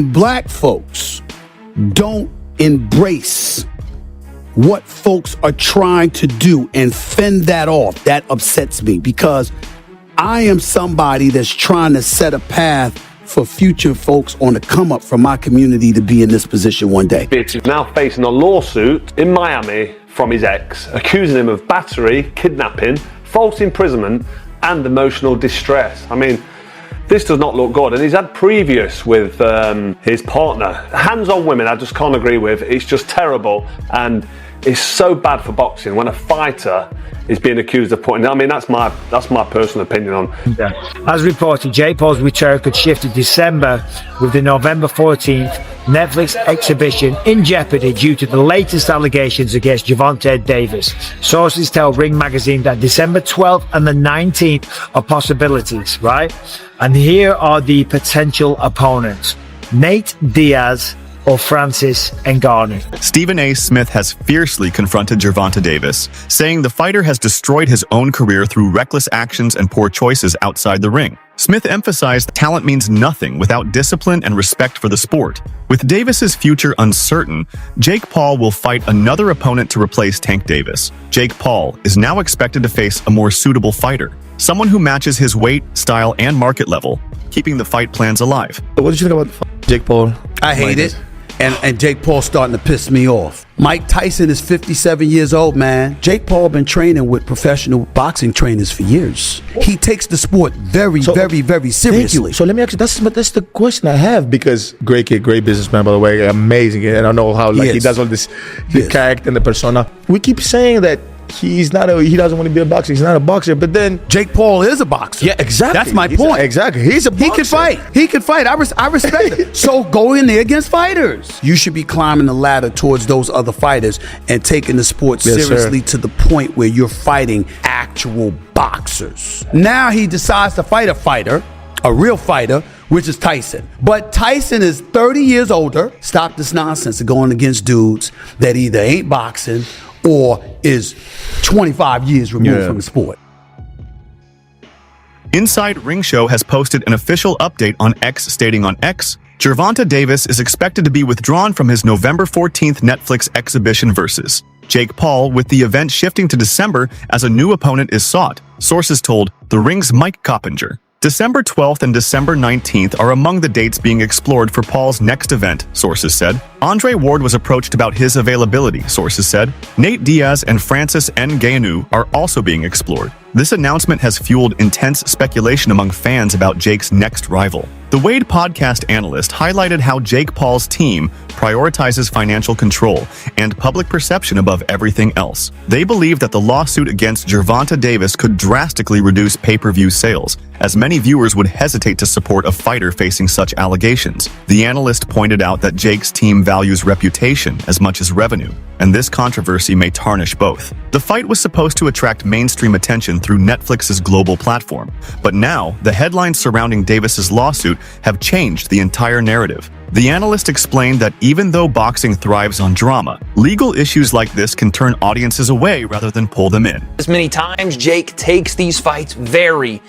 Black folks don't embrace what folks are trying to do and fend that off, that upsets me, because I am somebody that's trying to set a path for future folks on the come up from my community to be in this position one day. He's now facing a lawsuit in Miami from his ex, accusing him of battery, kidnapping, false imprisonment, and emotional distress. I mean, this does not look good, and he's had previous with his partner. Hands on women, I just can't agree with. It's just terrible, and it's so bad for boxing when a fighter is being accused of putting. I mean, that's my personal opinion on. Yeah. As reported, Jake Paul's return could shift to December, with the November 14th Netflix exhibition in jeopardy due to the latest allegations against Gervonta Davis. Sources tell Ring Magazine that December 12th and the 19th are possibilities, right? And here are the potential opponents: Nate Diaz or Francis Ngannou. Stephen A. Smith has fiercely confronted Gervonta Davis, saying the fighter has destroyed his own career through reckless actions and poor choices outside the ring. Smith emphasized talent means nothing without discipline and respect for the sport. With Davis's future uncertain, Jake Paul will fight another opponent to replace Tank Davis. Jake Paul is now expected to face a more suitable fighter, someone who matches his weight, style, and market level, keeping the fight plans alive. What did you think about Jake Paul? I hate it. And Jake Paul's starting to piss me off. Mike Tyson is 57 years old, man. Jake Paul been training with professional boxing trainers for years. He takes the sport very seriously. So let me ask you, that's the question I have, because great kid, great businessman, by the way, amazing. And I know how he does all this, the character and the persona. We keep saying that he doesn't want to be a boxer. He's not a boxer, but then Jake Paul is a boxer. Yeah, exactly. That's my point. Exactly. He's a boxer. He can fight. I respect it. So go in there against fighters. You should be climbing the ladder towards those other fighters and taking the sport seriously to the point where you're fighting actual boxers. Now he decides to fight a fighter, a real fighter, which is Tyson. But Tyson is 30 years older. Stop this nonsense of going against dudes that either ain't boxing or is 25 years removed from the sport. Inside Ring Show has posted an official update on X, stating on X, Gervonta Davis is expected to be withdrawn from his November 14th Netflix exhibition versus Jake Paul, with the event shifting to December as a new opponent is sought, sources told The Ring's Mike Coppinger. December 12th and December 19th are among the dates being explored for Paul's next event, sources said. Andre Ward was approached about his availability, sources said. Nate Diaz and Francis Ngannou are also being explored. This announcement has fueled intense speculation among fans about Jake's next rival. The Wade podcast analyst highlighted how Jake Paul's team prioritizes financial control and public perception above everything else. They believe that the lawsuit against Gervonta Davis could drastically reduce pay-per-view sales, as many viewers would hesitate to support a fighter facing such allegations. The analyst pointed out that Jake's team values reputation as much as revenue, and this controversy may tarnish both. The fight was supposed to attract mainstream attention through Netflix's global platform, but now the headlines surrounding Davis's lawsuit have changed the entire narrative. The analyst explained that even though boxing thrives on drama, legal issues like this can turn audiences away rather than pull them in. As many times, Jake takes these fights very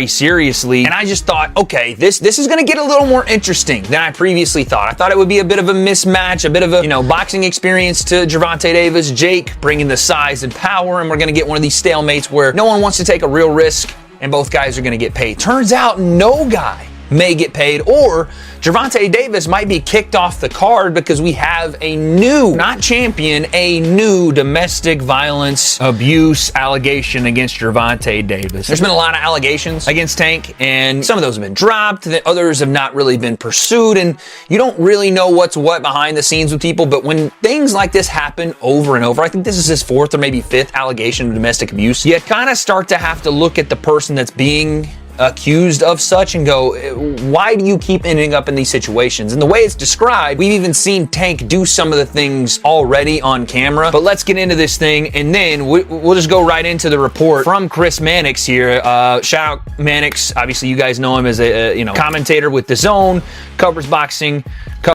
seriously, and I just thought, okay, this is going to get a little more interesting than I previously thought. I thought it would be a bit of a mismatch, a bit of a boxing experience to Gervonta Davis, Jake bringing the size and power, and we're going to get one of these stalemates where no one wants to take a real risk, and both guys are going to get paid. Turns out no guy may get paid, or Gervonta Davis might be kicked off the card because we have a new, not champion, a new domestic violence abuse allegation against Gervonta Davis. There's been a lot of allegations against Tank, and some of those have been dropped, others have not really been pursued, and you don't really know what's what behind the scenes with people. But when things like this happen over and over, I think this is his fourth or maybe fifth allegation of domestic abuse, you kind of start to have to look at the person that's being accused of such and go, why do you keep ending up in these situations? And the way it's described, we've even seen Tank do some of the things already on camera. But let's get into this thing, and then we'll just go right into the report from Chris Mannix here. Shout out Mannix. Obviously, you guys know him as a commentator with DAZN, covers boxing.